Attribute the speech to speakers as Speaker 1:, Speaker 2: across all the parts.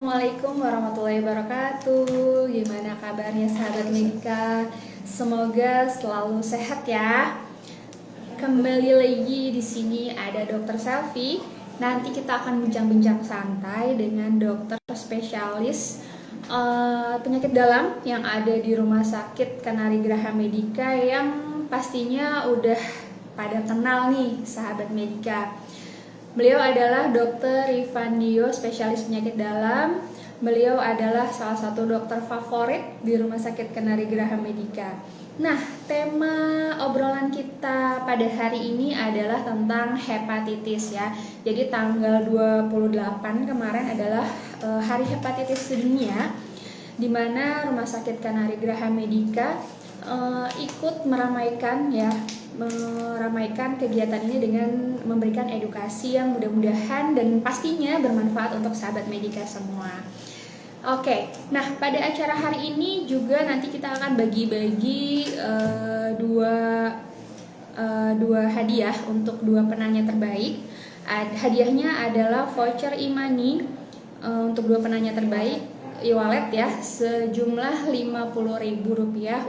Speaker 1: Assalamualaikum warahmatullahi wabarakatuh. Gimana kabarnya sahabat Medika? Semoga selalu sehat ya. Kembali lagi di sini ada Dokter Selfie. Nanti kita akan bincang-bincang santai dengan dokter spesialis penyakit dalam yang ada di Rumah Sakit Kanari Graha Medica yang pastinya udah pada kenal nih sahabat Medika. Beliau adalah Dr. Rifandio, spesialis penyakit dalam. Beliau adalah salah satu dokter favorit di Rumah Sakit Kanari Graha Medica. Nah, tema obrolan kita pada hari ini adalah tentang hepatitis ya. Jadi tanggal 28 kemarin adalah Hari Hepatitis Sedunia, di mana Rumah Sakit Kanari Graha Medica ikut meramaikan kegiatan ini dengan memberikan edukasi yang mudah-mudahan dan pastinya bermanfaat untuk sahabat Medika semua. Oke, nah pada acara hari ini juga nanti kita akan bagi-bagi dua hadiah untuk dua penanya terbaik. Hadiahnya adalah voucher e-money untuk dua penanya terbaik e-wallet ya, sejumlah Rp50.000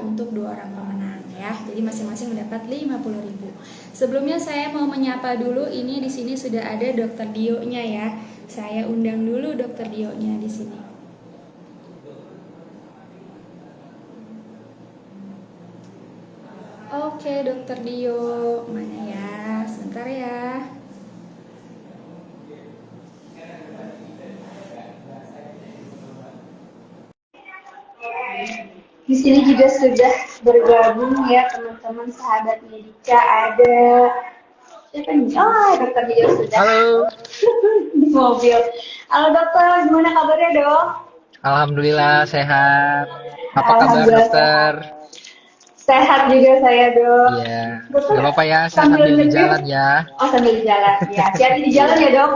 Speaker 1: untuk dua orang pemenang ya. Jadi masing-masing mendapat Rp50.000. Sebelumnya saya mau menyapa dulu, ini di sini sudah ada Dokter Dio-nya ya. Saya undang dulu Dokter Dio-nya di sini. Oke, Dokter Dio, mana ya? Sebentar ya. Di sini juga sudah bergabung ya teman-teman sahabat Medika, ada siapa nih? Oh, Dokter Dio sudah.
Speaker 2: Halo,
Speaker 1: Di mobil. Halo dokter, gimana kabarnya dok?
Speaker 2: alhamdulillah sehat. Apa kabar
Speaker 1: Alhamdulillah
Speaker 2: dokter?
Speaker 1: sehat. Sehat juga saya dok.
Speaker 2: Iya,
Speaker 1: Dokter
Speaker 2: nggak apa-apa ya, saya
Speaker 1: sambil
Speaker 2: sambil di
Speaker 1: nyetir.
Speaker 2: jalan ya.
Speaker 1: Oh sambil di jalan ya. Hati-hati di jalan ya dok.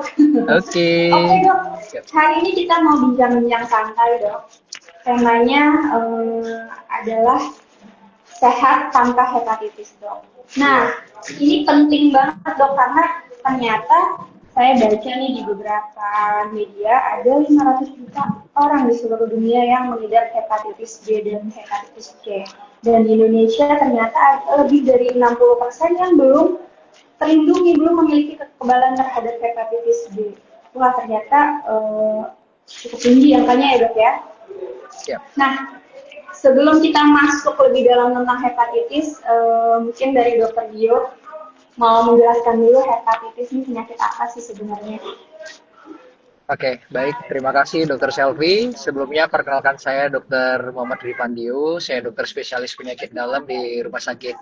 Speaker 2: Oke.
Speaker 1: Oke dok.
Speaker 2: Siap.
Speaker 1: Hari ini kita mau bincang-bincang santai dok. Temanya adalah sehat tanpa hepatitis dok. Nah, ini penting banget dok karena ternyata saya baca nih di beberapa media ada 500 juta orang di seluruh dunia yang mengidap hepatitis B dan hepatitis C. Dan di Indonesia ternyata ada lebih dari 60% yang belum terlindungi, belum memiliki kekebalan terhadap hepatitis B. Wah ternyata cukup tinggi angkanya ya dok ya.
Speaker 2: Siap.
Speaker 1: Nah, sebelum kita masuk lebih dalam tentang hepatitis, mungkin dari Dokter Dio mau menjelaskan dulu hepatitis ini penyakit apa sih sebenarnya?
Speaker 2: Oke, baik. Terima kasih Dokter Selvi. Sebelumnya perkenalkan saya Dokter Muhammad Rifandio. Saya dokter spesialis penyakit dalam di Rumah Sakit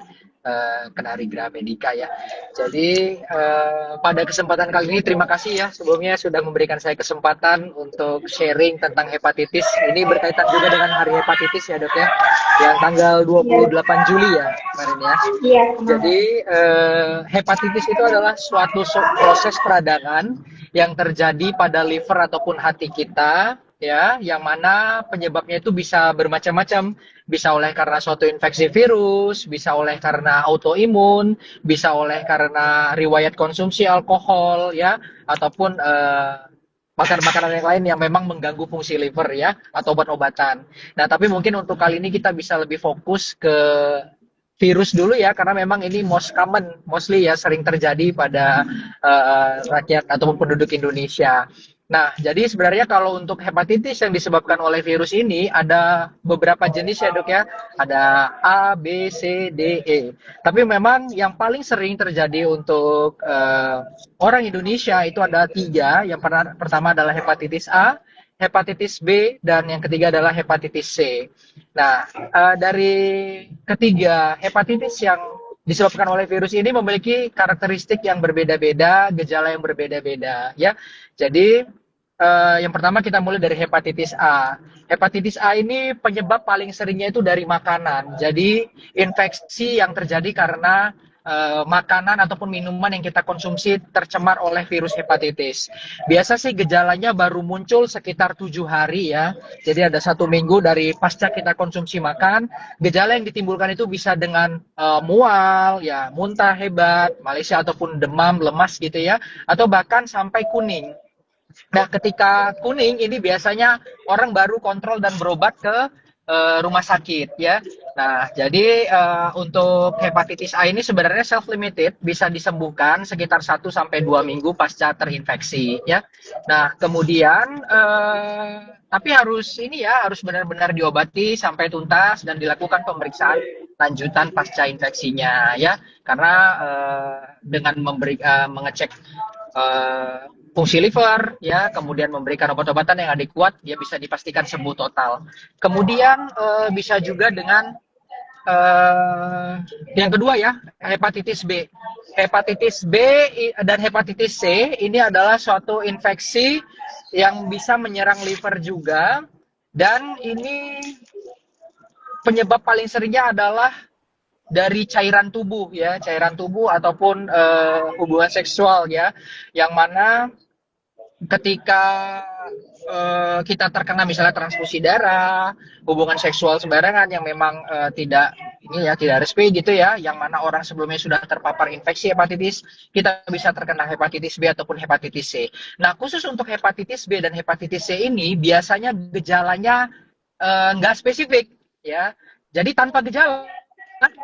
Speaker 2: Kanari Graha Medica ya. Jadi pada kesempatan kali ini terima kasih ya sebelumnya sudah memberikan saya kesempatan untuk sharing tentang hepatitis. Ini berkaitan juga dengan Hari Hepatitis ya dok ya, yang tanggal
Speaker 1: Iya,
Speaker 2: 28 Juli ya kemarin ya.
Speaker 1: iya kemarin.
Speaker 2: Jadi hepatitis itu adalah suatu proses peradangan yang terjadi pada liver ataupun hati kita ya, yang mana penyebabnya itu bisa bermacam-macam, bisa oleh karena suatu infeksi virus, bisa oleh karena autoimun, bisa oleh karena riwayat konsumsi alkohol ya, ataupun makanan-makanan yang lain yang memang mengganggu fungsi liver ya, atau obat-obatan. Nah, tapi mungkin untuk kali ini kita bisa lebih fokus ke virus dulu ya, karena memang ini mostly ya sering terjadi pada rakyat ataupun penduduk Indonesia. Nah, jadi sebenarnya kalau untuk hepatitis yang disebabkan oleh virus ini ada beberapa jenis ya dok ya, ada A, B, C, D, E. Tapi memang yang paling sering terjadi untuk orang Indonesia itu ada tiga. Yang pertama adalah hepatitis A, hepatitis B, dan yang ketiga adalah hepatitis C. Nah, dari ketiga hepatitis yang disebabkan oleh virus ini memiliki karakteristik yang berbeda-beda, gejala yang berbeda-beda ya. Jadi yang pertama kita mulai dari hepatitis A. Hepatitis A ini penyebab paling seringnya itu dari makanan. Jadi infeksi yang terjadi karena makanan ataupun minuman yang kita konsumsi tercemar oleh virus hepatitis. Biasa sih gejalanya baru muncul sekitar 7 hari ya. Jadi ada 1 minggu dari pasca kita konsumsi makan. Gejala yang ditimbulkan itu bisa dengan mual, ya muntah hebat, malaise ataupun demam, lemas gitu ya, atau bahkan sampai kuning. Nah, ketika kuning ini biasanya orang baru kontrol dan berobat ke rumah sakit ya. Nah, jadi untuk hepatitis A ini sebenarnya self limited, bisa disembuhkan sekitar 1 sampai 2 minggu pasca terinfeksi ya. Nah, kemudian tapi harus ini ya, harus benar-benar diobati sampai tuntas dan dilakukan pemeriksaan lanjutan pasca infeksinya ya. Karena dengan mengecek fungsi liver ya, kemudian memberikan obat-obatan yang adekuat, dia bisa dipastikan sembuh total. Kemudian bisa juga dengan yang kedua ya, hepatitis B. Hepatitis B dan hepatitis C ini adalah suatu infeksi yang bisa menyerang liver juga, dan ini penyebab paling seringnya adalah dari cairan tubuh ya, cairan tubuh ataupun hubungan seksual ya, yang mana ketika kita terkena misalnya transfusi darah, hubungan seksual sembarangan yang memang tidak ini ya, tidak resmi gitu ya, yang mana orang sebelumnya sudah terpapar infeksi hepatitis, kita bisa terkena hepatitis B ataupun hepatitis C. Nah, khusus untuk hepatitis B dan hepatitis C ini biasanya gejalanya nggak spesifik ya. Jadi tanpa gejala.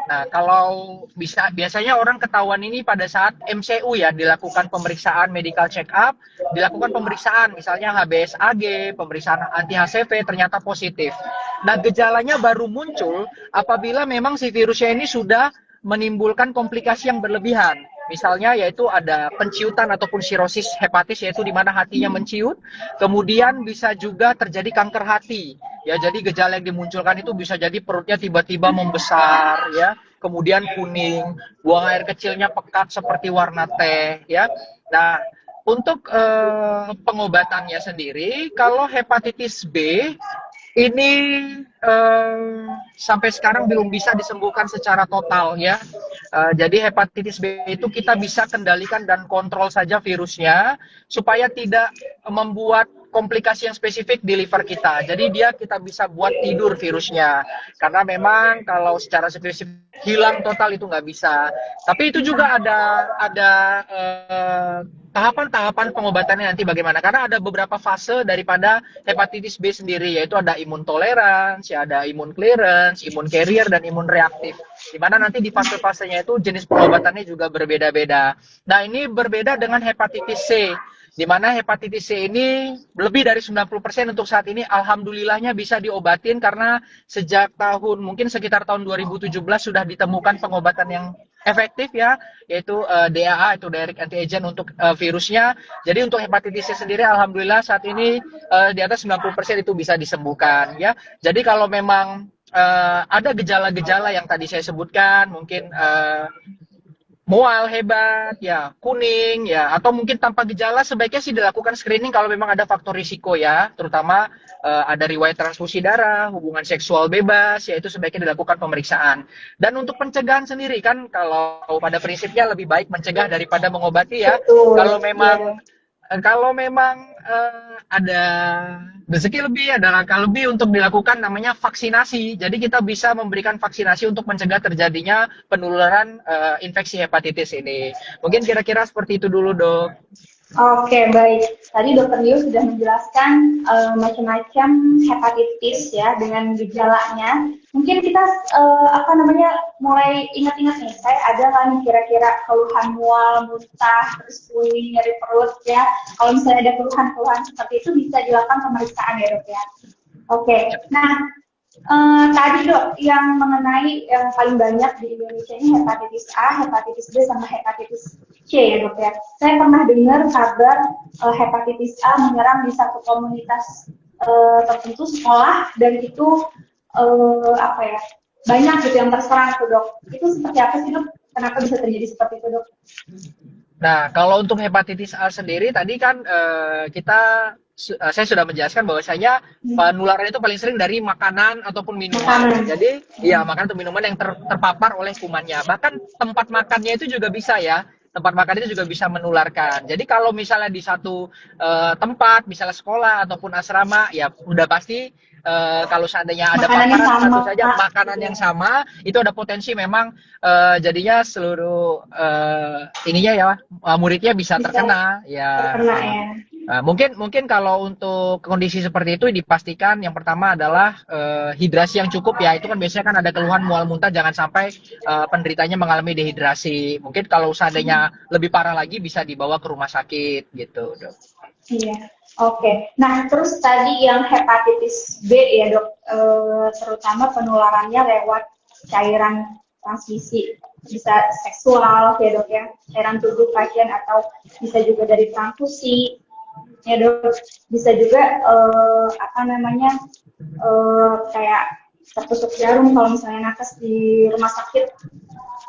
Speaker 2: Nah, kalau biasanya orang ketahuan ini pada saat MCU ya, dilakukan pemeriksaan medical check up, dilakukan pemeriksaan misalnya HBsAg, pemeriksaan anti HCV ternyata positif. Nah, gejalanya baru muncul apabila memang si virusnya ini sudah menimbulkan komplikasi yang berlebihan. Misalnya yaitu ada penciutan ataupun sirosis hepatis, yaitu di mana hatinya menciut, kemudian bisa juga terjadi kanker hati. Ya, jadi gejala yang dimunculkan itu bisa jadi perutnya tiba-tiba membesar ya, kemudian kuning, buang air kecilnya pekat seperti warna teh ya. Nah, untuk pengobatannya sendiri, kalau hepatitis B ini sampai sekarang belum bisa disembuhkan secara total ya. Jadi hepatitis B itu kita bisa kendalikan dan kontrol saja virusnya supaya tidak membuat komplikasi yang spesifik di liver kita. Jadi kita bisa buat tidur virusnya. Karena memang kalau secara spesifik hilang total itu nggak bisa. Tapi itu juga ada tahapan-tahapan pengobatannya nanti bagaimana. Karena ada beberapa fase daripada hepatitis B sendiri, yaitu ada imun tolerance, ya ada imun clearance, imun carrier, dan imun reaktif. Di mana nanti di fase-fasenya itu jenis pengobatannya juga berbeda-beda. Nah, ini berbeda dengan hepatitis C, di mana hepatitis C ini lebih dari 90% untuk saat ini alhamdulillahnya bisa diobatin, karena sejak mungkin sekitar tahun 2017 sudah ditemukan pengobatan yang efektif ya, yaitu DAA, itu direct anti agent untuk virusnya. Jadi untuk hepatitis C sendiri alhamdulillah saat ini di atas 90% itu bisa disembuhkan ya. Jadi kalau memang ada gejala-gejala yang tadi saya sebutkan, mungkin mual hebat, ya kuning, ya atau mungkin tanpa gejala, sebaiknya sih dilakukan screening kalau memang ada faktor risiko ya, terutama ada riwayat transfusi darah, hubungan seksual bebas, ya itu sebaiknya dilakukan pemeriksaan. Dan untuk pencegahan sendiri kan, kalau pada prinsipnya lebih baik mencegah daripada mengobati ya.
Speaker 1: Betul.
Speaker 2: Kalau memang ada rezeki lebih, ada langkah lebih untuk dilakukan namanya vaksinasi. Jadi kita bisa memberikan vaksinasi untuk mencegah terjadinya penularan infeksi hepatitis ini. Mungkin kira-kira seperti itu dulu, Dok.
Speaker 1: Oke, baik. Tadi Dokter Dio sudah menjelaskan macam-macam hepatitis ya dengan gejalanya. Mungkin kita mulai ingat-ingat nih. Saya ada nggak nih kira-kira keluhan mual, muntah, terus kuning, nyeri perut ya. Kalau misalnya ada keluhan-keluhan seperti itu bisa dilakukan pemeriksaan ya, Dok ya. Oke. Nah, tadi Dok, yang mengenai yang paling banyak di Indonesia ini hepatitis A, hepatitis B, sama hepatitis C ya Dok ya. Saya pernah dengar kabar hepatitis A menyerang di satu komunitas tertentu sekolah, dan itu banyak gitu yang terserang tuh Dok. Itu seperti apa sih Dok? Kenapa bisa terjadi seperti itu Dok?
Speaker 2: Nah, kalau untuk hepatitis A sendiri tadi kan saya sudah menjelaskan bahwasanya penularan itu paling sering dari makanan ataupun minuman. Jadi, ya makanan atau minuman yang terpapar oleh kumannya. Bahkan tempat makannya itu juga bisa ya. Tempat makan itu juga bisa menularkan. Jadi kalau misalnya di satu tempat, misalnya sekolah ataupun asrama, ya udah pasti kalau seandainya ada paparan tentu saja makanan yang sama, itu ada potensi memang jadinya seluruh ininya ya, muridnya bisa terkena ya.
Speaker 1: Terkena ya.
Speaker 2: Mungkin kalau untuk kondisi seperti itu dipastikan yang pertama adalah hidrasi yang cukup ya. Itu kan biasanya kan ada keluhan mual muntah, jangan sampai penderitanya mengalami dehidrasi. Mungkin kalau seandainya lebih parah lagi bisa dibawa ke rumah sakit gitu, Dok.
Speaker 1: Iya, oke. Nah, terus tadi yang hepatitis B ya dok, terutama penularannya lewat cairan transmisi, bisa seksual ya dok ya, cairan tubuh pasien atau bisa juga dari transfusi ya dok, bisa juga apa namanya kayak tertusuk jarum kalau misalnya nakes di rumah sakit.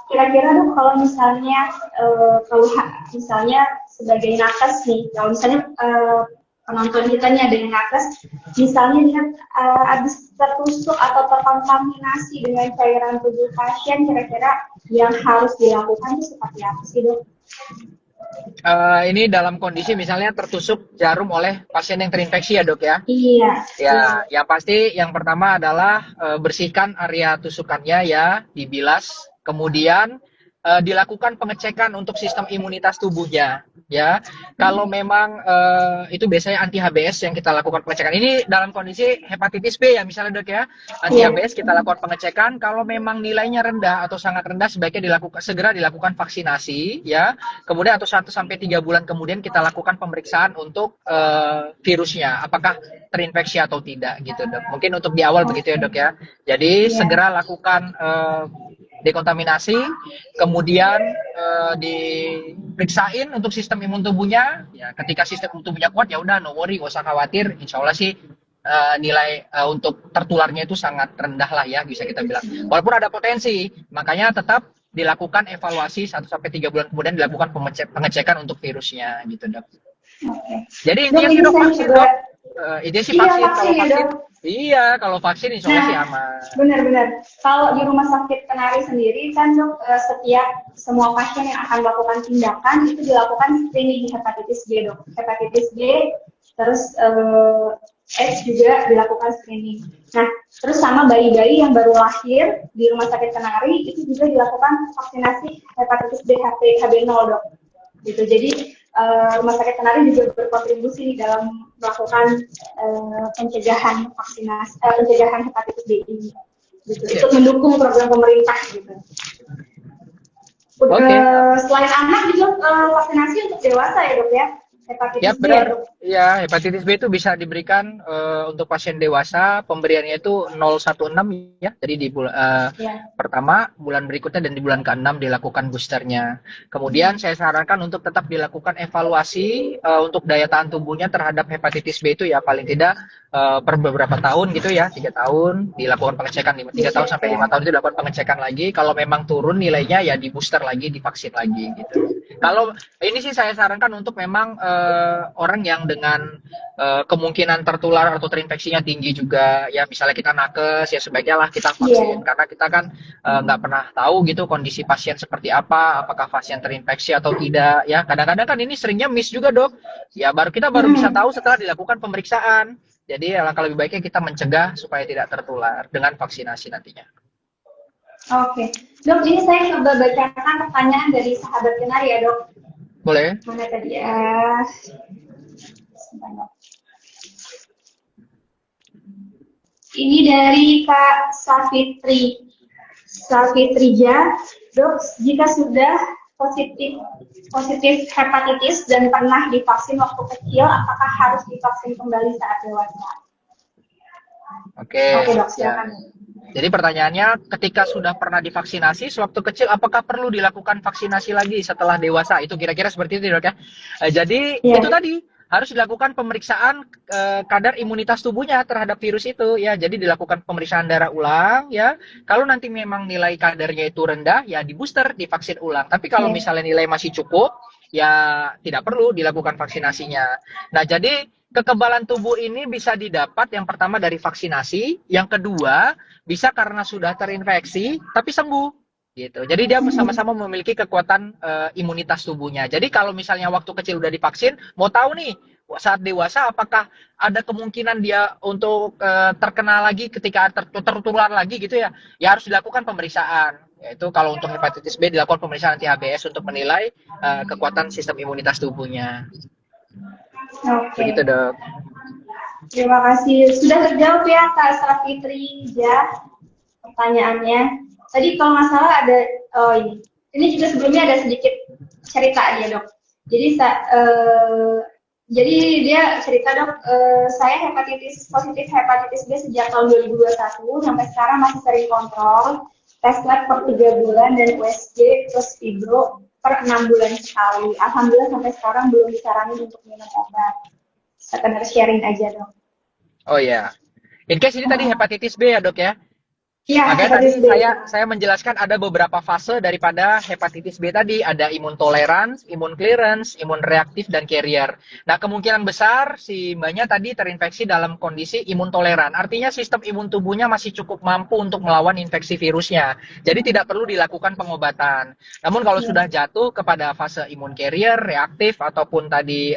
Speaker 1: Kira-kira dok kalau misalnya kalau misalnya sebagai nakes nih, kalau misalnya penonton kita nih ada yang nakes, misalnya dia habis tertusuk atau terkontaminasi dengan cairan tubuh pasien, kira-kira yang harus dilakukan itu seperti apa sih dok?
Speaker 2: Ini dalam kondisi misalnya tertusuk jarum oleh pasien yang terinfeksi ya dok ya.
Speaker 1: Iya.
Speaker 2: Ya, yang pasti yang pertama adalah bersihkan area tusukannya ya, dibilas. Kemudian dilakukan pengecekan untuk sistem imunitas tubuhnya ya. Kalau memang itu biasanya anti HBS yang kita lakukan pengecekan. Ini dalam kondisi hepatitis B ya misalnya dok ya. Anti
Speaker 1: Iya.
Speaker 2: HBS kita lakukan pengecekan. Kalau memang nilainya rendah atau sangat rendah sebaiknya segera dilakukan vaksinasi ya. Kemudian atau 1 sampai 3 bulan kemudian kita lakukan pemeriksaan untuk virusnya. Apakah terinfeksi atau tidak gitu dok. Mungkin untuk di awal begitu ya dok ya. Jadi
Speaker 1: Iya.
Speaker 2: segera lakukan dekontaminasi, kemudian diperiksain untuk sistem imun tubuhnya. Ya, ketika sistem imun tubuhnya kuat ya udah no worry, gak usah khawatir. Insya Allah sih nilai untuk tertularnya itu sangat rendah lah ya bisa kita bilang. Walaupun ada potensi, makanya tetap dilakukan evaluasi 1 sampai 3 bulan kemudian dilakukan pengecekan untuk virusnya gitu dok.
Speaker 1: Oke.
Speaker 2: Jadi
Speaker 1: Dok,
Speaker 2: intinya
Speaker 1: ini
Speaker 2: sih dok
Speaker 1: saya
Speaker 2: vaksin
Speaker 1: juga
Speaker 2: dok. Ide sih
Speaker 1: iya
Speaker 2: vaksin. Kalau
Speaker 1: vaksin ya
Speaker 2: vaksin,
Speaker 1: dok.
Speaker 2: iya kalau vaksin insya Allah sih
Speaker 1: Nah,
Speaker 2: aman.
Speaker 1: benar-benar. Kalau di Rumah Sakit Kenari sendiri kan dok, setiap semua pasien yang akan melakukan tindakan itu dilakukan screening hepatitis B dok. Hepatitis B, terus AIDS juga dilakukan screening. Nah, terus sama bayi-bayi yang baru lahir di Rumah Sakit Kenari itu juga dilakukan vaksinasi hepatitis B HB0 dok. Gitu. Jadi Rumah Sakit Kenari juga berkontribusi dalam melakukan pencegahan vaksinasi, pencegahan hepatitis B ini, gitu, untuk mendukung program pemerintah gitu. Selain anak juga vaksinasi untuk dewasa ya dok ya, hepatitis
Speaker 2: Ya
Speaker 1: B
Speaker 2: benar,
Speaker 1: ya dok.
Speaker 2: ya hepatitis B itu bisa diberikan untuk pasien dewasa, pemberiannya itu 016 ya, jadi di bulan pertama, bulan berikutnya dan di bulan ke-6 dilakukan boosternya. Kemudian saya sarankan untuk tetap dilakukan evaluasi untuk daya tahan tubuhnya terhadap hepatitis B itu ya paling tidak per beberapa tahun gitu ya, 3 tahun dilakukan pengecekan, 3 tahun sampai 5 tahun itu dilakukan pengecekan lagi. Kalau memang turun nilainya ya di booster lagi, divaksin lagi gitu. Kalau ini sih saya sarankan untuk memang orang yang dengan kemungkinan tertular atau terinfeksinya tinggi juga ya, misalnya kita nakes ya sebaiknya lah kita vaksin karena kita kan nggak pernah tahu gitu kondisi pasien seperti apa, apakah pasien terinfeksi atau tidak ya. Kadang-kadang kan ini seringnya miss juga dok ya, kita baru bisa tahu setelah dilakukan pemeriksaan. Jadi alangkah lebih baiknya kita mencegah supaya tidak tertular dengan vaksinasi nantinya.
Speaker 1: Oke, dok, ini saya coba bacakan pertanyaan dari sahabat Kenari ya dok.
Speaker 2: Boleh.
Speaker 1: Mana tadi ya? Ini dari Kak Safitrija, dok, jika sudah positif hepatitis dan pernah divaksin waktu kecil, apakah harus divaksin kembali saat dewasa?
Speaker 2: Oke, dok, silakan. Ya. Jadi pertanyaannya, ketika sudah pernah divaksinasi sewaktu kecil, apakah perlu dilakukan vaksinasi lagi setelah dewasa? Itu kira-kira seperti itu dok ya. Jadi itu tadi harus dilakukan pemeriksaan kadar imunitas tubuhnya terhadap virus itu ya. Jadi dilakukan pemeriksaan darah ulang ya. Kalau nanti memang nilai kadarnya itu rendah ya di booster, divaksin ulang. Tapi kalau misalnya nilai masih cukup ya tidak perlu dilakukan vaksinasinya. Nah jadi kekebalan tubuh ini bisa didapat yang pertama dari vaksinasi, yang kedua bisa karena sudah terinfeksi tapi sembuh gitu. Jadi dia sama-sama memiliki kekuatan imunitas tubuhnya. Jadi kalau misalnya waktu kecil udah divaksin, mau tahu nih saat dewasa apakah ada kemungkinan dia untuk terkena lagi ketika tertular lagi gitu ya. Ya harus dilakukan pemeriksaan. Yaitu kalau untuk hepatitis B dilakukan pemeriksaan anti HBS untuk menilai kekuatan sistem imunitas tubuhnya.
Speaker 1: Oke.
Speaker 2: Begitu dok.
Speaker 1: Terima kasih. Sudah terjawab ya Kak Safitri ya pertanyaannya. Tadi kalau nggak salah ada, oh ini juga sebelumnya ada sedikit cerita dia dok. Jadi jadi dia cerita dok, saya positif hepatitis B sejak tahun 2021 sampai sekarang masih sering kontrol, tes lab per 3 bulan dan USG plus fibro per 6 bulan sekali. Alhamdulillah sampai sekarang belum disaranin untuk minum obat. Sekedar sharing aja dok.
Speaker 2: Oh ya. In case ini tadi hepatitis B ya dok ya.
Speaker 1: Iya,
Speaker 2: Makanya tadi
Speaker 1: hepatitis B.
Speaker 2: saya menjelaskan ada beberapa fase daripada hepatitis B tadi. Ada imun tolerans, imun clearance, imun reaktif, dan carrier. Nah, kemungkinan besar si mbaknya tadi terinfeksi dalam kondisi imun toleran. Artinya sistem imun tubuhnya masih cukup mampu untuk melawan infeksi virusnya. Jadi tidak perlu dilakukan pengobatan. Namun kalau sudah jatuh kepada fase imun carrier, reaktif, ataupun tadi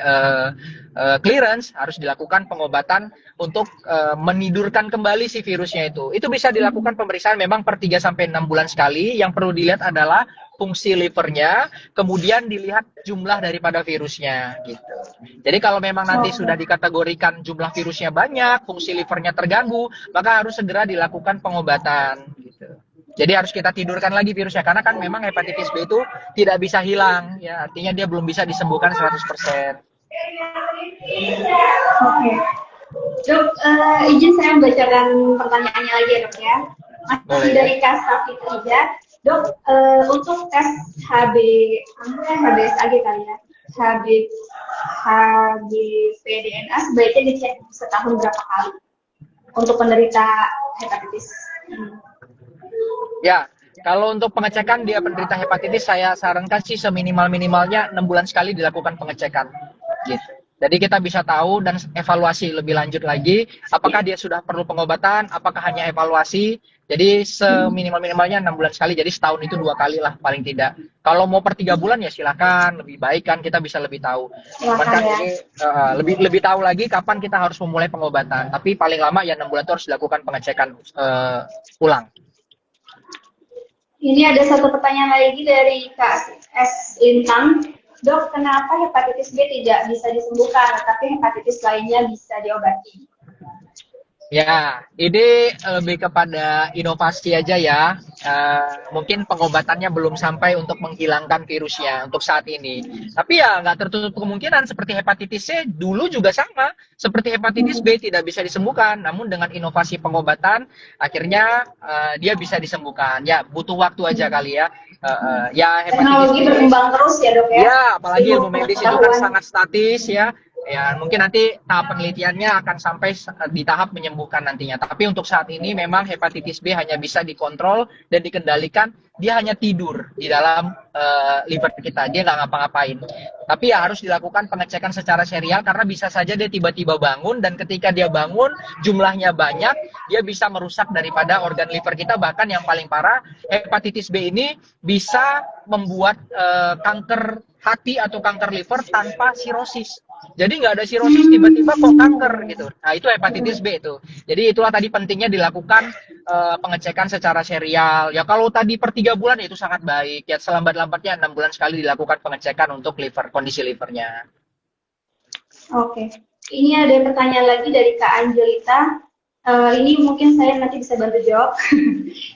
Speaker 2: clearance, harus dilakukan pengobatan untuk menidurkan kembali si virusnya itu. Itu bisa dilakukan pemeriksaan memang per 3 sampai 6 bulan sekali. Yang perlu dilihat adalah fungsi livernya, kemudian dilihat jumlah daripada virusnya gitu. Jadi kalau memang nanti sudah dikategorikan jumlah virusnya banyak, fungsi livernya terganggu, maka harus segera dilakukan pengobatan gitu. Jadi harus kita tidurkan lagi virusnya karena kan memang hepatitis B itu tidak bisa hilang ya, artinya dia belum bisa disembuhkan 100%.
Speaker 1: Oke. Dok, izin saya membacakan pertanyaannya lagi ya dok ya. Masih
Speaker 2: Boleh.
Speaker 1: dari Kak Safitri ya. Dok, untuk tes HBsAg kali ya. HBV-DNA sebaiknya dicek setahun berapa kali untuk penderita hepatitis?
Speaker 2: Ya, kalau untuk pengecekan dia penderita hepatitis, saya sarankan sih seminimal-minimalnya 6 bulan sekali dilakukan pengecekan. Gitu. Jadi kita bisa tahu dan evaluasi lebih lanjut lagi, apakah dia sudah perlu pengobatan, apakah hanya evaluasi. Jadi seminimal-minimalnya 6 bulan sekali, jadi setahun itu 2 kali lah paling tidak. Kalau mau per 3 bulan ya silakan, lebih baik kan kita bisa lebih tahu. Cuman kan
Speaker 1: Ya.
Speaker 2: ini lebih tahu lagi kapan kita harus memulai pengobatan. Tapi paling lama ya 6 bulan itu harus dilakukan pengecekan ulang.
Speaker 1: Ini ada satu pertanyaan lagi dari Kak S. Intan. Dok, kenapa hepatitis B tidak bisa disembuhkan, tapi hepatitis lainnya bisa diobati?
Speaker 2: Ya, ini lebih kepada inovasi aja ya. Mungkin pengobatannya belum sampai untuk menghilangkan virusnya untuk saat ini. Tapi ya nggak tertutup kemungkinan seperti hepatitis C dulu juga sama. Seperti hepatitis B tidak bisa disembuhkan. Namun dengan inovasi pengobatan, akhirnya dia bisa disembuhkan. Ya, butuh waktu aja kali ya. Ya, hepatitis
Speaker 1: Teknologi
Speaker 2: B.
Speaker 1: berkembang terus ya dok ya?
Speaker 2: Ya, apalagi ilmu medis itu kan sangat statis ya. Ya, mungkin nanti tahap penelitiannya akan sampai di tahap menyembuhkan nantinya. Tapi untuk saat ini memang hepatitis B hanya bisa dikontrol dan dikendalikan. Dia hanya tidur di dalam liver kita. Dia nggak ngapa-ngapain. Tapi ya harus dilakukan pengecekan secara serial karena bisa saja dia tiba-tiba bangun dan ketika dia bangun jumlahnya banyak, dia bisa merusak daripada organ liver kita. Bahkan yang paling parah, hepatitis B ini bisa membuat kanker hati atau kanker liver tanpa sirosis. Jadi nggak ada sirosis tiba-tiba kok kanker gitu. Nah itu hepatitis B itu. Jadi itulah tadi pentingnya dilakukan pengecekan secara serial. Ya kalau tadi per 3 bulan itu sangat baik. Ya selambat-lambatnya 6 bulan sekali dilakukan pengecekan untuk kondisi livernya.
Speaker 1: Oke. Ini ada pertanyaan lagi dari Kak Angelita. Ini mungkin saya nanti bisa bantu jawab.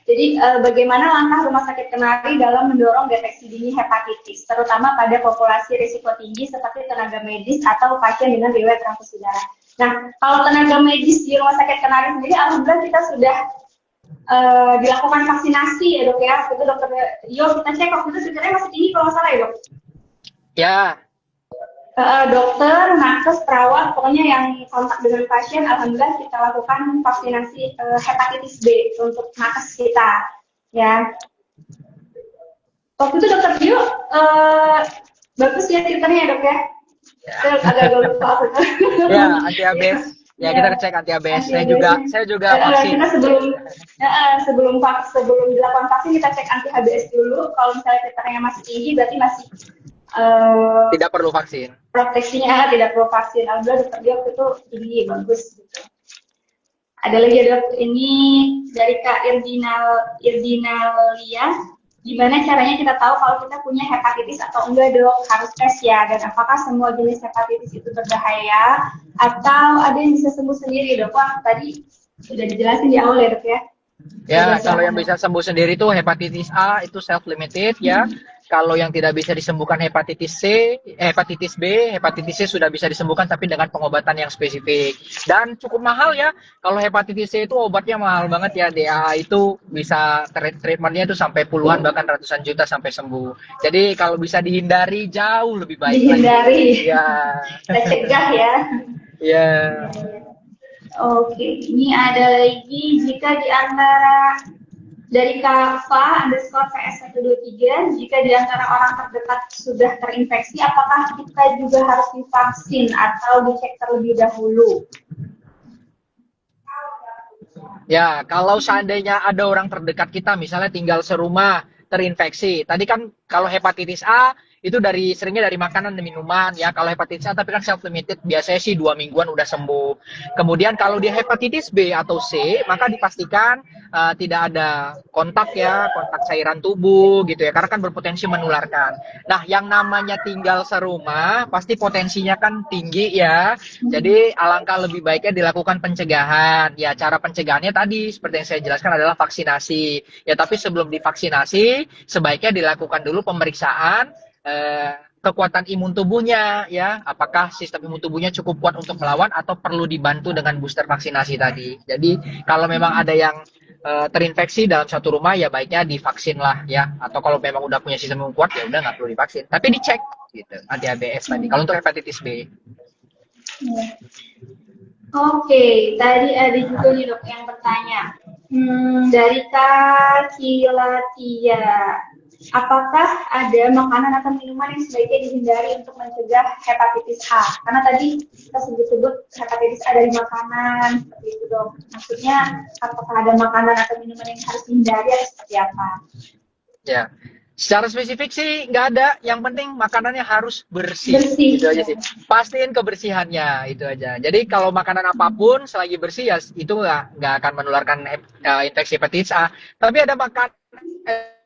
Speaker 1: Jadi bagaimana langkah Rumah Sakit Kenari dalam mendorong deteksi dini hepatitis, terutama pada populasi risiko tinggi seperti tenaga medis atau pasien dengan riwayat transfusi darah. Nah, kalau tenaga medis di Rumah Sakit Kenari sendiri, alhamdulillah kita sudah dilakukan vaksinasi ya dok ya. Itu dokter Yo kita cek waktu itu sebenarnya masih tinggi kalau nggak salah ya dok.
Speaker 2: Ya.
Speaker 1: Dokter, nakes, perawat, pokoknya yang kontak dengan pasien, alhamdulillah kita lakukan vaksinasi hepatitis B untuk nakes kita, ya. Waktu itu dokter Dio bagus ya ceritanya ya dok ya. Agak lupa aku.
Speaker 2: Ya, anti-ABS. Ya, kita cek anti-ABS. Saya juga vaksin.
Speaker 1: Kita sebelum dilakukan vaksin kita cek anti-ABS dulu. Kalau misalnya titernya masih tinggi, berarti masih
Speaker 2: tidak perlu vaksin.
Speaker 1: Proteksinya tidak perlu vaksin. Alhamdulillah dokter dia itu tinggi, bagus gitu. Ada lagi dok, ini dari Kak Irdina Lia. Gimana caranya kita tahu kalau kita punya hepatitis atau enggak dok? Harus tes ya. Dan apakah semua jenis hepatitis itu berbahaya atau ada yang bisa sembuh sendiri dok? Wah tadi sudah dijelasin di awal ya dok ya.
Speaker 2: Ya, kalau yang bisa sembuh sendiri itu hepatitis A itu self-limited ya. Kalau yang tidak bisa disembuhkan hepatitis C, hepatitis B, hepatitis C sudah bisa disembuhkan tapi dengan pengobatan yang spesifik. Dan cukup mahal ya. Kalau hepatitis C itu obatnya mahal banget ya. DAA itu bisa treatmentnya itu sampai puluhan bahkan ratusan juta sampai sembuh. Jadi kalau bisa dihindari jauh lebih baik
Speaker 1: Dihindari.
Speaker 2: lagi. Ya.
Speaker 1: Kita cegah ya.
Speaker 2: Ya.
Speaker 1: Oke, ini ada lagi jika di antara dari Kava underscore PS123, jika di antara orang terdekat sudah terinfeksi, apakah kita juga harus divaksin atau dicek terlebih dahulu?
Speaker 2: Ya, kalau seandainya ada orang terdekat kita, misalnya tinggal serumah, terinfeksi. Tadi kan kalau hepatitis A itu seringnya dari makanan dan minuman ya. Kalau hepatitis A tapi kan self limited, biasanya sih 2 mingguan udah sembuh. Kemudian kalau dia hepatitis B atau C, maka dipastikan tidak ada kontak ya, kontak cairan tubuh gitu ya. Karena kan berpotensi menularkan. Nah, yang namanya tinggal serumah pasti potensinya kan tinggi ya. Jadi alangkah lebih baiknya dilakukan pencegahan. Ya, cara pencegahannya tadi seperti yang saya jelaskan adalah vaksinasi. Ya, tapi sebelum divaksinasi sebaiknya dilakukan dulu pemeriksaan kekuatan imun tubuhnya ya, apakah sistem imun tubuhnya cukup kuat untuk melawan atau perlu dibantu dengan booster vaksinasi tadi. Jadi kalau memang ada yang terinfeksi dalam satu rumah ya baiknya divaksin lah ya, atau kalau memang udah punya sistem imun kuat ya udah nggak perlu divaksin, tapi dicek gitu anti-ABS tadi kalau untuk hepatitis B.
Speaker 1: Oke, tadi ada juga nih dok yang bertanya dari Kak Kilatia. Apakah ada makanan atau minuman yang sebaiknya dihindari untuk mencegah hepatitis A? Karena tadi kita sebut-sebut hepatitis A dari makanan, seperti itu dok. Maksudnya, apakah ada makanan atau minuman yang harus dihindari atau seperti apa?
Speaker 2: Ya, secara spesifik sih nggak ada. Yang penting makanannya harus bersih.
Speaker 1: Bersih.
Speaker 2: Itu aja sih. Pastiin kebersihannya itu aja. Jadi kalau makanan apapun selagi bersih ya itu nggak akan menularkan infeksi hepatitis A. Tapi ada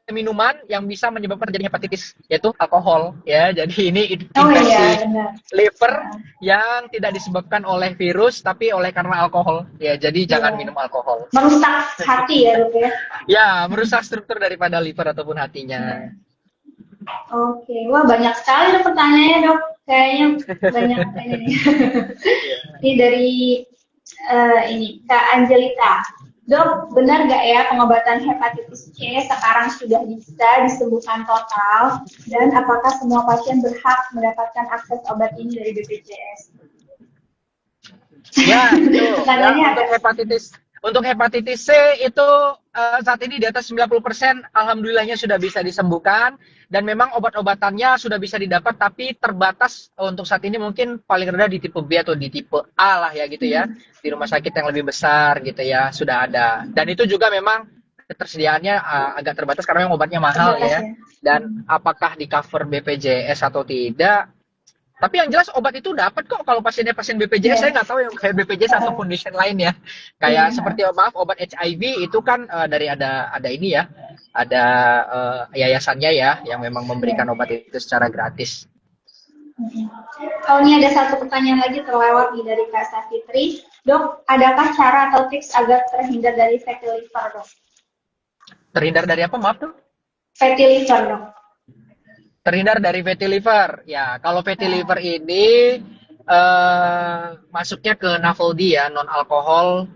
Speaker 2: minuman yang bisa menyebabkan terjadi hepatitis yaitu alkohol ya. Jadi ini infeksi liver yang tidak disebabkan oleh virus tapi oleh karena alkohol ya. Jadi jangan minum alkohol.
Speaker 1: Merusak hati ya dok ya.
Speaker 2: Ya, merusak struktur daripada liver ataupun hatinya.
Speaker 1: Oke, wah banyak sekali dok pertanyaannya dok. Kayaknya banyak ini. Ini dari ini Kak Angelita. Dok, benar nggak ya pengobatan hepatitis C sekarang sudah bisa disembuhkan total? Dan apakah semua pasien berhak mendapatkan akses obat ini dari BPJS?
Speaker 2: Ya, itu. Ya, untuk hepatitis C itu saat ini di atas 90% alhamdulillahnya sudah bisa disembuhkan dan memang obat-obatannya sudah bisa didapat tapi terbatas untuk saat ini mungkin paling rendah di tipe B atau di tipe A lah ya gitu ya. Di rumah sakit yang lebih besar gitu ya sudah ada. Dan itu juga memang ketersediaannya agak terbatas karena memang obatnya mahal ya. Dan apakah di cover BPJS atau tidak? Tapi yang jelas obat itu dapat kok kalau pasiennya pasien BPJS. Saya nggak tahu yang kayak BPJS atau condition lain ya. Kayak seperti obat HIV itu kan dari ada ini ya, ada yayasannya ya yang memang memberikan obat itu secara gratis.
Speaker 1: Oh ini ada satu pertanyaan lagi terlewat nih dari Kak Safitri. Dok, adakah cara atau tips agar terhindar dari fatty liver dok? Terhindar dari apa maaf dok? Fatty liver dok.
Speaker 2: Terhindar dari fatty liver. Ya, kalau fatty liver ini masuknya ke NAFLD ya, non alkohol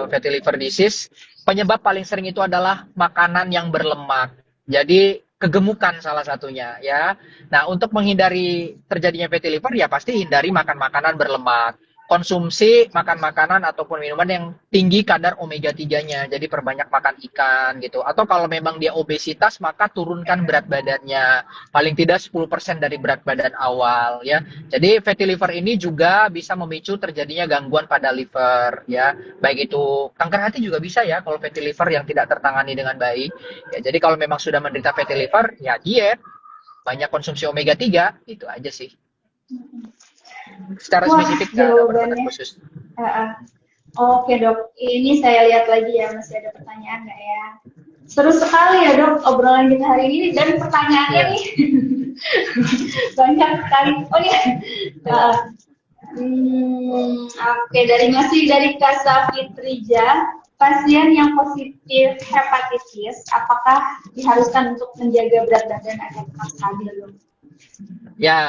Speaker 2: fatty liver disease. Penyebab paling sering itu adalah makanan yang berlemak. Jadi kegemukan salah satunya ya. Nah, untuk menghindari terjadinya fatty liver ya pasti hindari makan makanan berlemak. Konsumsi makan makanan ataupun minuman yang tinggi kadar omega 3-nya. Jadi perbanyak makan ikan gitu. Atau kalau memang dia obesitas maka turunkan berat badannya. Paling tidak 10% dari berat badan awal ya. Jadi fatty liver ini juga bisa memicu terjadinya gangguan pada liver ya. Baik itu kanker hati juga bisa ya kalau fatty liver yang tidak tertangani dengan baik. Ya, jadi kalau memang sudah menderita fatty liver ya diet, banyak konsumsi omega 3, itu aja sih. Secara spesifik nggak ada pendekatan khusus.
Speaker 1: Oke dok, ini saya lihat lagi ya masih ada pertanyaan nggak ya? Seru sekali ya dok obrolan kita hari ini dan pertanyaannya
Speaker 2: Ya.
Speaker 1: nih banyak sekali. Oh ya,
Speaker 2: Ya.
Speaker 1: oke dari masih dari Kasa Fitrija, pasien yang positif hepatitis, apakah diharuskan untuk menjaga berat badan agar tetap stabil dok?
Speaker 2: Ya,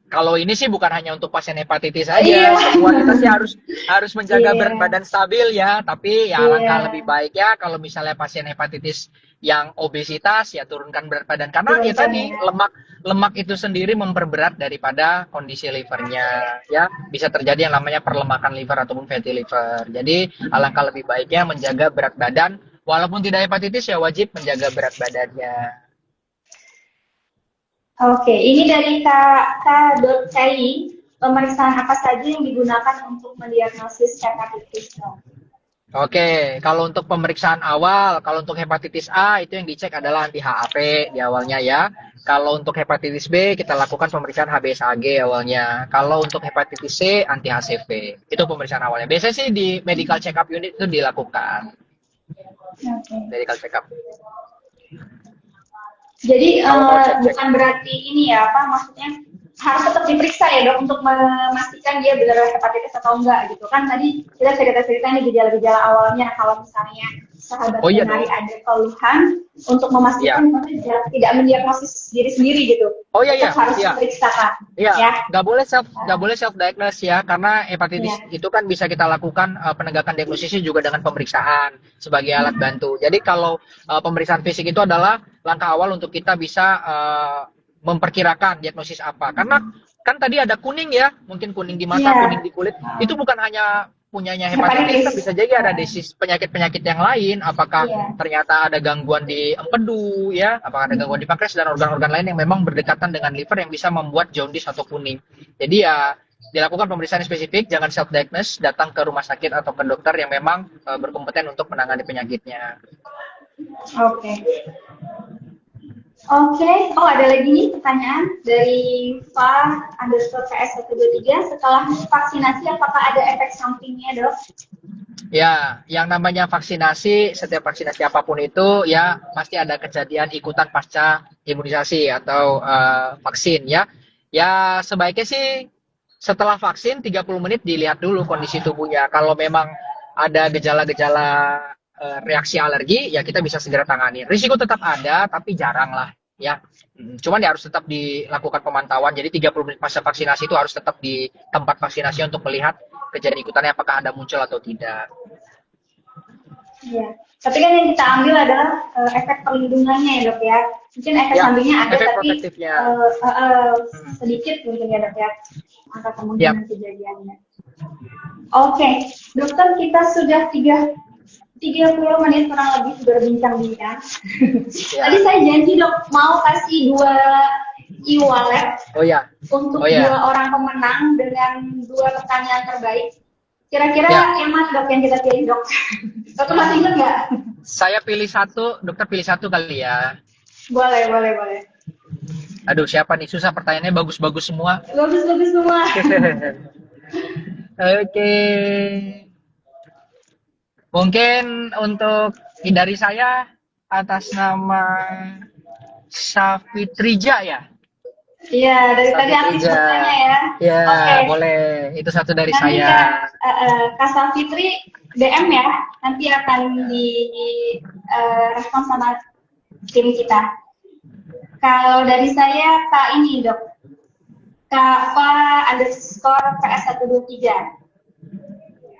Speaker 2: kalau ini sih bukan hanya untuk pasien hepatitis
Speaker 1: Iya,
Speaker 2: saja, semua kita sih harus harus menjaga berat
Speaker 1: iya,
Speaker 2: badan stabil ya. Tapi ya
Speaker 1: iya,
Speaker 2: alangkah lebih baik ya kalau misalnya pasien hepatitis yang obesitas ya turunkan berat badan karena ya
Speaker 1: turunkan
Speaker 2: tadi
Speaker 1: ya.
Speaker 2: lemak lemak itu sendiri memperberat daripada kondisi livernya ya. Bisa terjadi yang namanya perlemakan liver ataupun fatty liver. Jadi alangkah lebih baiknya menjaga berat badan walaupun tidak hepatitis ya wajib menjaga berat badannya.
Speaker 1: Oke, ini dari K.Kai. Pemeriksaan apa saja yang digunakan untuk mendiagnosis hepatitis dok?
Speaker 2: Oke, kalau untuk pemeriksaan awal, kalau untuk hepatitis A itu yang dicek adalah anti HAP di awalnya ya. Kalau untuk hepatitis B kita lakukan pemeriksaan HBsAg awalnya. Kalau untuk hepatitis C anti HCV. Itu pemeriksaan awalnya. Biasanya sih di medical check up unit itu dilakukan.
Speaker 1: Oke.
Speaker 2: Medical check up.
Speaker 1: Jadi
Speaker 2: Kalau mau cek-cek.
Speaker 1: bukan berarti ini ya apa maksudnya harus tetap diperiksa ya dok untuk memastikan dia benar hepatitis atau enggak gitu kan tadi kita cerita-cerita nih gejala-gejala awalnya kalau misalnya sahabat
Speaker 2: Oh iya
Speaker 1: Kenari
Speaker 2: dong.
Speaker 1: ada keluhan untuk
Speaker 2: Iya.
Speaker 1: memastikan maksudnya tidak mendiagnosis diri sendiri gitu
Speaker 2: Oh iya iya,
Speaker 1: tetap harus
Speaker 2: iya.
Speaker 1: diperiksakan
Speaker 2: Iya,
Speaker 1: ya.
Speaker 2: nggak boleh self diagnose ya, karena hepatitis
Speaker 1: Ya.
Speaker 2: itu kan bisa kita lakukan penegakan diagnosisnya juga dengan pemeriksaan sebagai alat bantu. Jadi kalau pemeriksaan fisik itu adalah langkah awal untuk kita bisa memperkirakan diagnosis apa. Karena kan tadi ada kuning ya, mungkin kuning di mata, kuning
Speaker 1: Iya.
Speaker 2: di kulit. Itu bukan hanya punyanya hepatitis, kan
Speaker 1: Hepatitis.
Speaker 2: bisa jadi ada disease penyakit-penyakit yang lain. Apakah
Speaker 1: Iya.
Speaker 2: ternyata ada gangguan di empedu ya, apakah ada gangguan di pankreas dan organ-organ lain yang memang berdekatan dengan liver yang bisa membuat jaundice atau kuning. Jadi ya dilakukan pemeriksaan spesifik, jangan self diagnose, datang ke rumah sakit atau ke dokter yang memang berkompeten untuk menangani penyakitnya.
Speaker 1: Oke. Oke, oh ada lagi nih pertanyaan dari fa_ps123. Setelah vaksinasi, apakah ada efek sampingnya, dok?
Speaker 2: Ya, yang namanya vaksinasi, setiap vaksinasi apapun itu ya pasti ada kejadian ikutan pasca imunisasi atau vaksin ya. Ya sebaiknya sih setelah vaksin 30 menit dilihat dulu kondisi tubuhnya. Kalau memang ada gejala-gejala reaksi alergi ya kita bisa segera tangani. Risiko tetap ada tapi jarang lah ya. Cuman ya harus tetap dilakukan pemantauan. Jadi 30 menit pasca vaksinasi itu harus tetap di tempat vaksinasi untuk melihat kejadian ikutannya apakah ada muncul atau tidak.
Speaker 1: Iya. Tapi kan yang kita ambil adalah efek perlindungannya ya, dok ya. Mungkin efek
Speaker 2: Ya,
Speaker 1: sampingnya ada,
Speaker 2: efek
Speaker 1: tapi
Speaker 2: protektifnya.
Speaker 1: sedikit mungkin ya, dok ya. Angka
Speaker 2: Ya,
Speaker 1: kemungkinan kejadiannya. Oke, dokter kita sudah 30 menit kurang lebih berbincang-bincang. Tadi
Speaker 2: ya.
Speaker 1: saya janji dok mau kasih 2 e-wallet
Speaker 2: Oh ya,
Speaker 1: untuk
Speaker 2: oh
Speaker 1: 2
Speaker 2: ya,
Speaker 1: orang pemenang dengan 2 pertanyaan terbaik. Kira-kira
Speaker 2: ya.
Speaker 1: yang mana dok yang kita pilih dok? Dokter masih ingat nggak?
Speaker 2: Saya pilih satu, dokter pilih satu kali ya.
Speaker 1: Boleh, boleh, boleh.
Speaker 2: Aduh, siapa nih? Susah pertanyaannya bagus-bagus semua.
Speaker 1: Bagus-bagus semua.
Speaker 2: Oke. Mungkin untuk dari saya atas nama Safitrija ya.
Speaker 1: Iya, dari tadi aktif
Speaker 2: Safitrija.
Speaker 1: bertanya ya.
Speaker 2: Ya,
Speaker 1: Oke.
Speaker 2: boleh. Itu satu dari
Speaker 1: Nanti
Speaker 2: saya.
Speaker 1: Kak Safitri DM ya. Nanti akan di respon sama tim kita. Kalau dari saya Kak ini dok. Kak _PS123.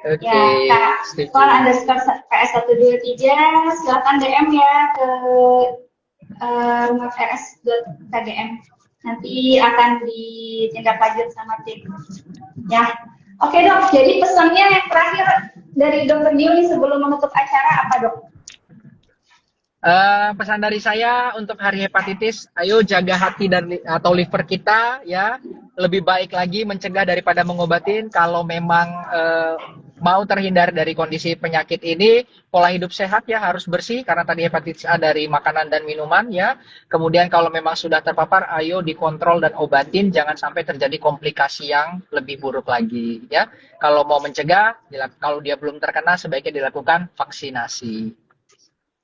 Speaker 2: Oke,
Speaker 1: Ya, Kak
Speaker 2: setuju.
Speaker 1: _PS123 silakan DM ya ke rumah ps.kdm. Nanti akan ditindak lanjut sama tim. Ya, oke dok. Jadi pesannya yang terakhir dari Dokter Dio nih sebelum menutup acara apa dok?
Speaker 2: Pesan dari saya untuk hari hepatitis, ayo jaga hati dan atau liver kita ya. Lebih baik lagi mencegah daripada mengobatin. Kalau memang mau terhindar dari kondisi penyakit ini, pola hidup sehat ya harus bersih karena tadi hepatitis A dari makanan dan minuman ya. Kemudian kalau memang sudah terpapar, ayo dikontrol dan obatin, jangan sampai terjadi komplikasi yang lebih buruk lagi ya. Kalau mau mencegah, kalau dia belum terkena sebaiknya dilakukan vaksinasi.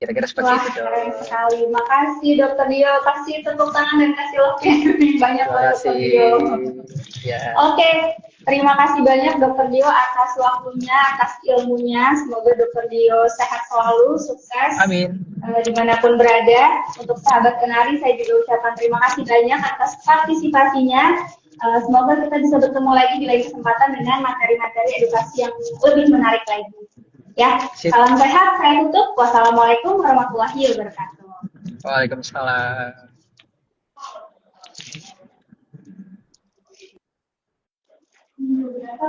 Speaker 2: Kira-kira seperti
Speaker 1: Wah,
Speaker 2: itu dong.
Speaker 1: keren sekali. Makasih Dokter Dio. Kasih tepuk tangan dan kasih love-nya. Banyak
Speaker 2: Terima
Speaker 1: banget Dokter
Speaker 2: kasih.
Speaker 1: Dio.
Speaker 2: Ya,
Speaker 1: Oke, terima kasih banyak Dokter Dio atas waktunya, atas ilmunya. Semoga Dokter Dio sehat selalu, sukses
Speaker 2: amin.
Speaker 1: dimanapun berada. Untuk sahabat Kenari, saya juga ucapkan terima kasih banyak atas partisipasinya. Semoga kita bisa bertemu lagi di lain kesempatan dengan materi-materi edukasi yang lebih menarik lagi. Ya,
Speaker 2: Sip.
Speaker 1: salam sehat, saya tutup. Wassalamualaikum warahmatullahi wabarakatuh.
Speaker 2: Waalaikumsalam.
Speaker 1: Berapa?